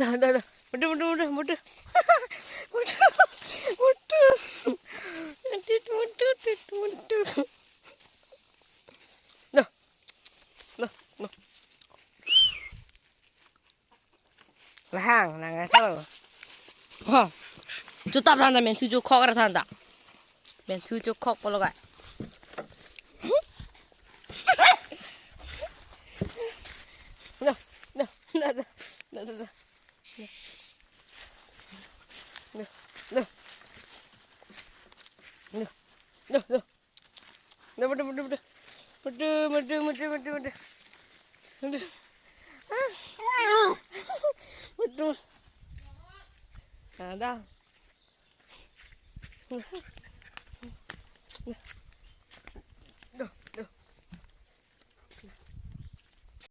മുട്ട് മുട്ട് മുട്ട് മുട്ട് മുട്ട് മുട്ട് മുട്ട് മുട്ട് hàng là ngày sau rồi chú tập ra là mình chú khó ra thằng đã mình chú khó bao lâu vậy no no no no no no no no no no no mudah mudah mudah mudah mudah mudah mudah mudah mudah betul ada